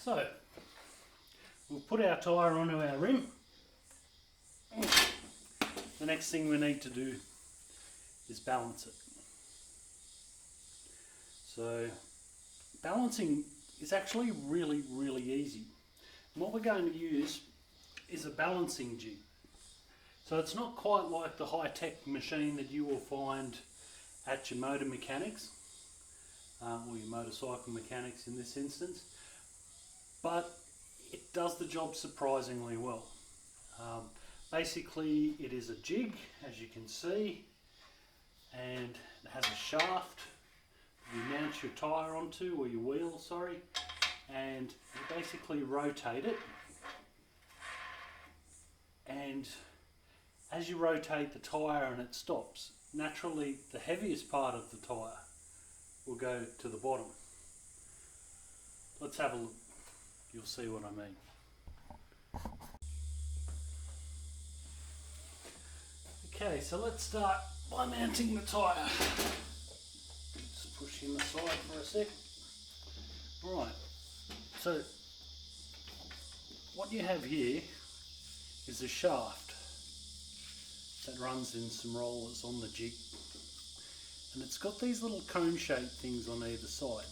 So, we'll put our tyre onto our rim. The next thing we need to do is balance it. So, balancing is actually really easy. And what we're going to use is a balancing jig. So it's not quite like the high-tech machine that you will find at your motor mechanics, or your motorcycle mechanics in this instance, but it does the job surprisingly well. Basically it is a jig, as you can see, and it has a shaft you mount your tyre onto, or your wheel, sorry, and you basically rotate it, and as you rotate the tyre and it stops, naturally the heaviest part of the tyre will go to the bottom. Let's have a look, you'll see what I mean. Okay, so let's start by mounting the tyre. Just push him aside for a sec. Right, so what you have here is a shaft that runs in some rollers on the jig, and it's got these little cone shaped things on either side,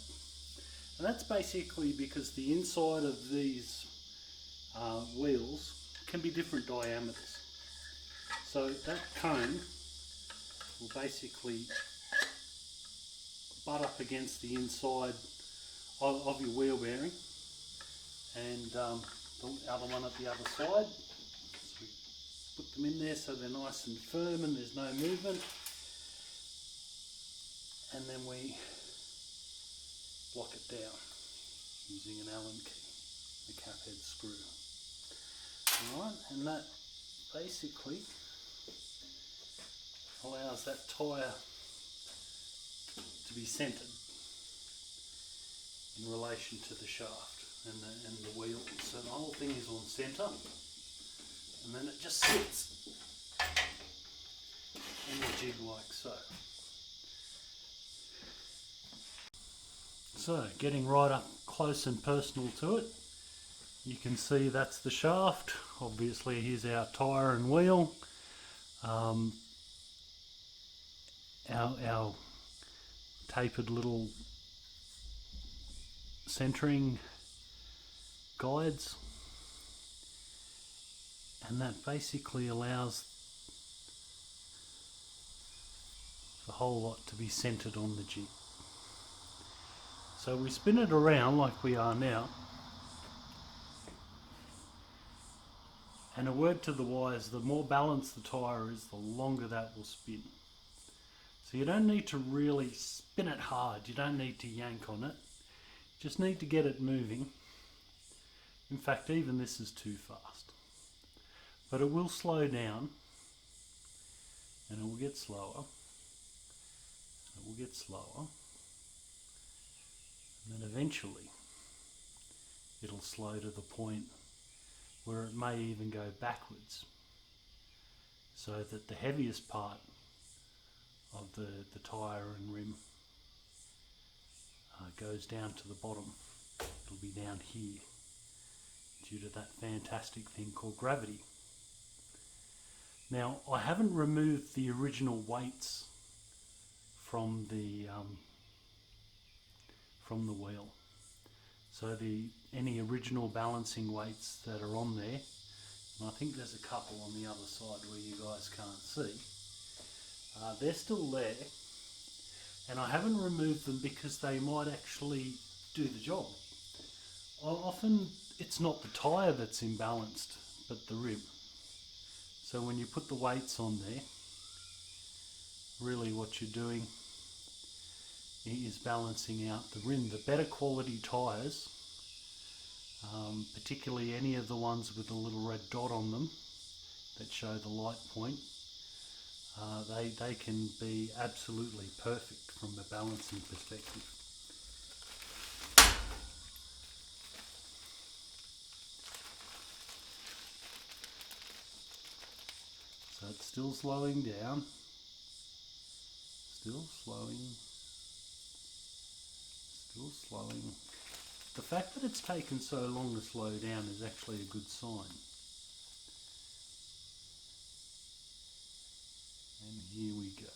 and that's basically because the inside of these wheels can be different diameters. So that cone will basically butt up against the inside of your wheel bearing, and the other one at the other side. So we put them in there so they're nice and firm and there's no movement, and then we lock it down using an Allen key, a cap head screw. Alright, and that basically allows that tyre to be centred in relation to the shaft and the wheel. So the whole thing is on centre, and then it just sits in the jig like so. So getting right up close and personal to it, you can see that's the shaft. Obviously here's our tyre and wheel. Our tapered little centering guides, and that basically allows the whole lot to be centered on the jig. So we spin it around like we are now, and a word to the wise, the more balanced the tyre is, the longer that will spin. So you don't need to really spin it hard, you don't need to yank on it, you just need to get it moving. In fact, even this is too fast. But it will slow down, and it will get slower, it will get slower, and then eventually it'll slow to the point where it may even go backwards, so that the heaviest part of the tyre and rim goes down to the bottom. It'll be down here due to that fantastic thing called gravity. Now, I haven't removed the original weights from the wheel, so any original balancing weights that are on there, and I think there's a couple on the other side where you guys can't see, they're still there, and I haven't removed them because they might actually do the job. Often it's not the tyre that's imbalanced, but the rim. So when you put the weights on there, really what you're doing is balancing out the rim. The better quality tyres, particularly any of the ones with a little red dot on them that show the light point, they can be absolutely perfect from a balancing perspective. So it's still slowing down, still slowing, still slowing. the fact that it's taken so long to slow down is actually a good sign. And here we go.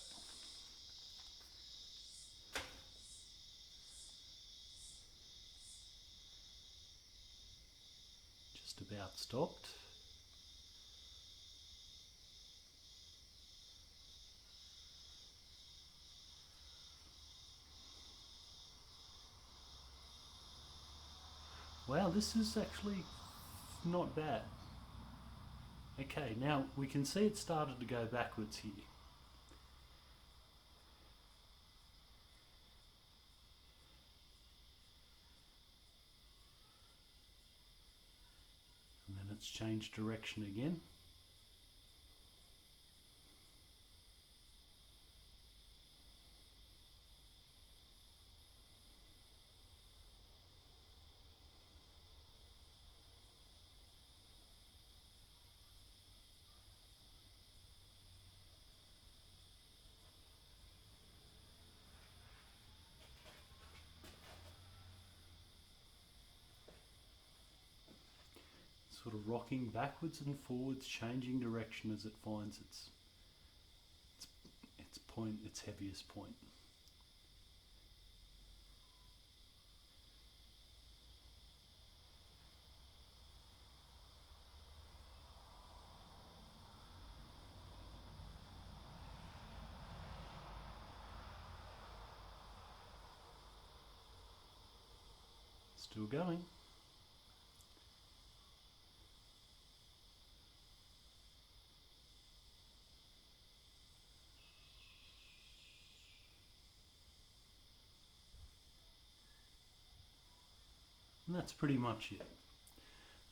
Just about stopped. Wow, this is actually not bad. Okay, now we can see it started to go backwards here. And then it's changed direction again. Sort of rocking backwards and forwards, changing direction as it finds its point, its heaviest point. Still going. And that's pretty much it.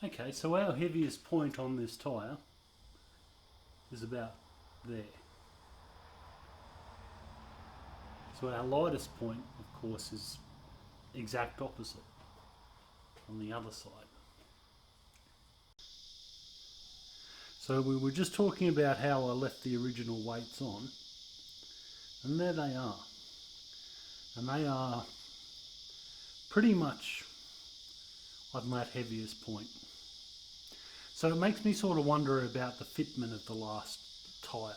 Okay, so our heaviest point on this tyre is about there. So our lightest point, of course, is exact opposite on the other side. So we were just talking about how I left the original weights on, and there they are. And they are pretty much on that heaviest point. So it makes me sort of wonder about the fitment of the last tyre.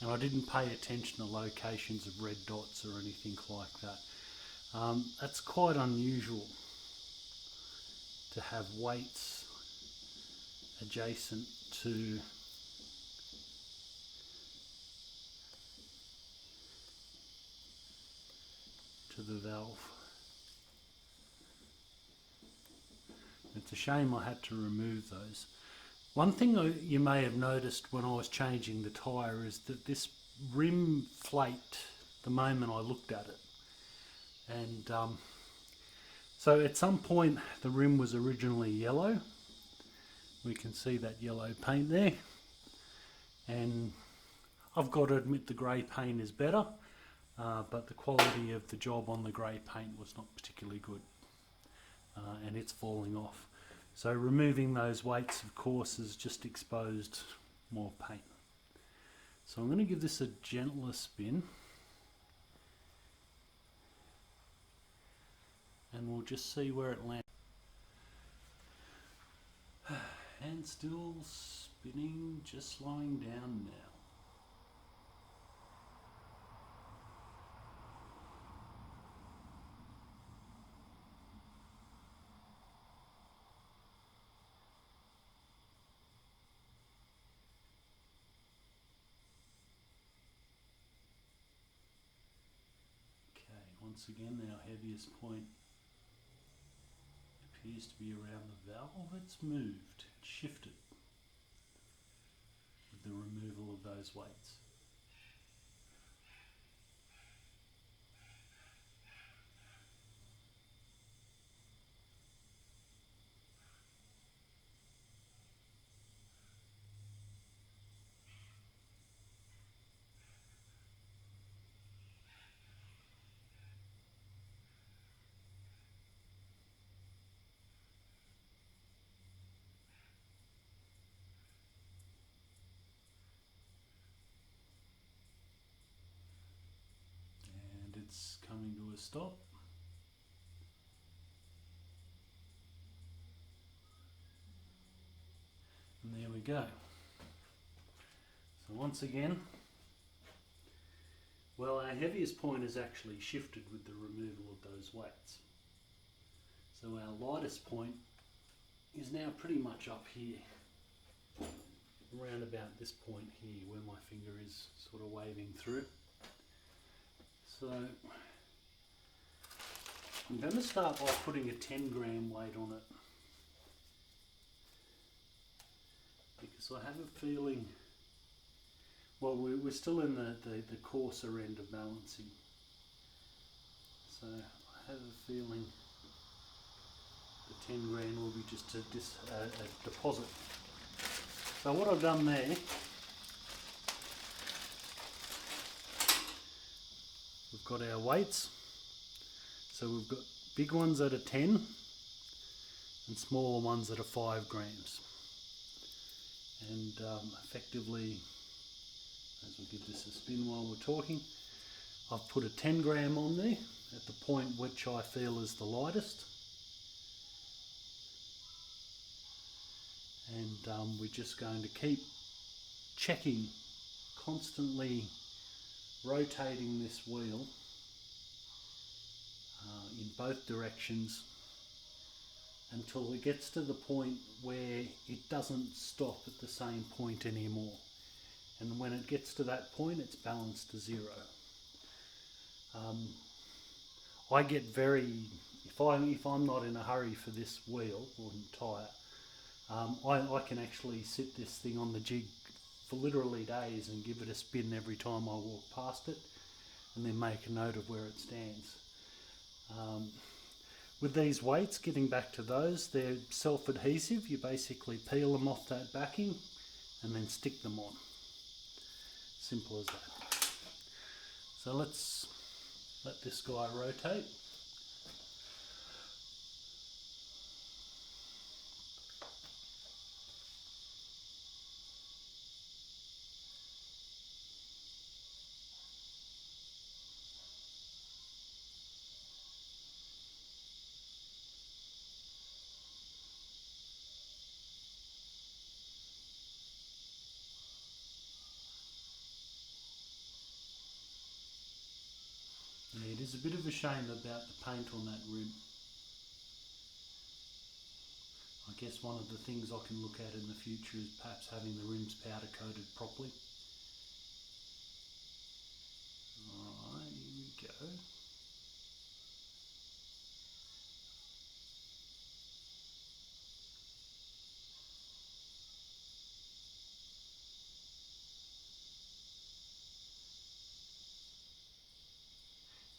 And I didn't pay attention to locations of red dots or anything like that. That's quite unusual to have weights adjacent to the valve. It's a shame I had to remove those. One thing you may have noticed when I was changing the tyre is that this rim flaked the moment I looked at it. And so at some point the rim was originally yellow. We can see that yellow paint there. And I've got to admit the grey paint is better, but the quality of the job on the grey paint was not particularly good. And it's falling off. So removing those weights, of course, has just exposed more paint. So I'm going to give this a gentler spin, and we'll just see where it lands. And still spinning, just slowing down now. Once again, our heaviest point appears to be around the valve. It's moved, it's shifted with the removal of those weights. And it's coming to a stop. go. So once again, well, our heaviest point is actually shifted with the removal of those weights. So our lightest point is now pretty much up here, around about this point here where my finger is sort of waving through. So I'm going to start by putting a 10 gram weight on it, because I have a feeling, well, we're still in the coarser end of balancing, so I have a feeling the 10 gram will be just a deposit. So what I've done there, we've got our weights. So we've got big ones that are 10 and smaller ones that are 5 grams. And effectively, as we give this a spin while we're talking, I've put a 10 gram on there at the point which I feel is the lightest. And we're just going to keep checking, constantly rotating this wheel in both directions until it gets to the point where it doesn't stop at the same point anymore. And when it gets to that point, it's balanced to zero. I get very, if I'm not in a hurry for this wheel or tyre, I can actually sit this thing on the jig for literally days and give it a spin every time I walk past it, and then make a note of where it stands. With these weights, getting back to those, they're self-adhesive. You basically peel them off that backing and then stick them on. Simple as that. So let's let this guy rotate. Yeah, it is a bit of a shame about the paint on that rim. I guess one of the things I can look at in the future is perhaps having the rims powder coated properly. Alright, here we go.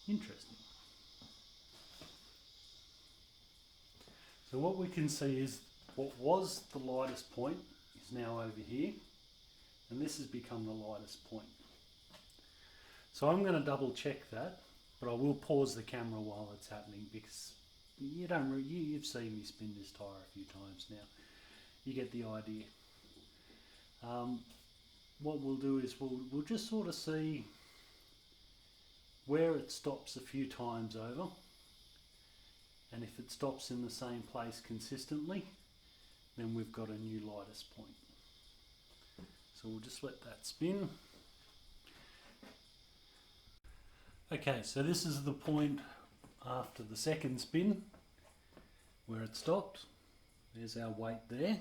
Interesting. So what we can see is what was the lightest point is now over here, and this has become the lightest point. So I'm going to double check that, but I will pause the camera while it's happening, because you've seen me spin this tyre a few times now. You get the idea. What we'll do is we'll just sort of see where it stops a few times over, and if it stops in the same place consistently, then we've got a new lightest point. So we'll just let that spin. Okay, so this is the point after the second spin where it stopped. There's our weight there.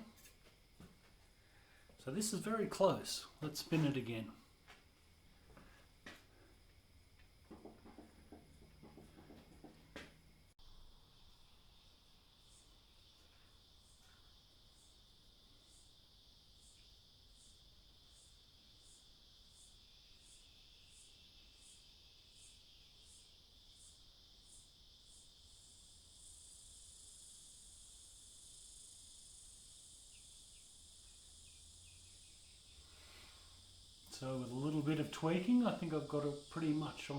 So this is very close. Let's spin it again. So with a little bit of tweaking, I think I've got it pretty much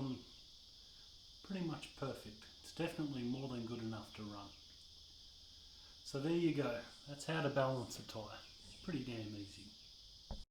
perfect. It's definitely more than good enough to run. So there you go. That's how to balance a tyre. Pretty damn easy.